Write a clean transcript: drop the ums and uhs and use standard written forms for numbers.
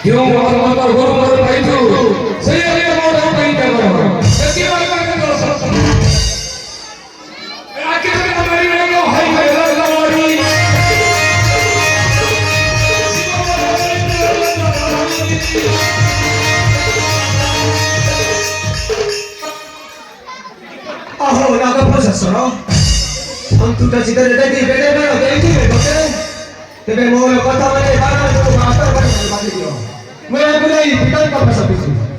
Yung motor guru itu, saya lihat mau apa ini kalau setiap kali kalau akhirnya kembali lagi, hai lagi. Oh, naga proses no? Antu dah cita cita di beda beda, jadi ni betul. Tapi mau kata mana, mana tu kata mana bagi dia. Mulai mulai kita apa pasal itu?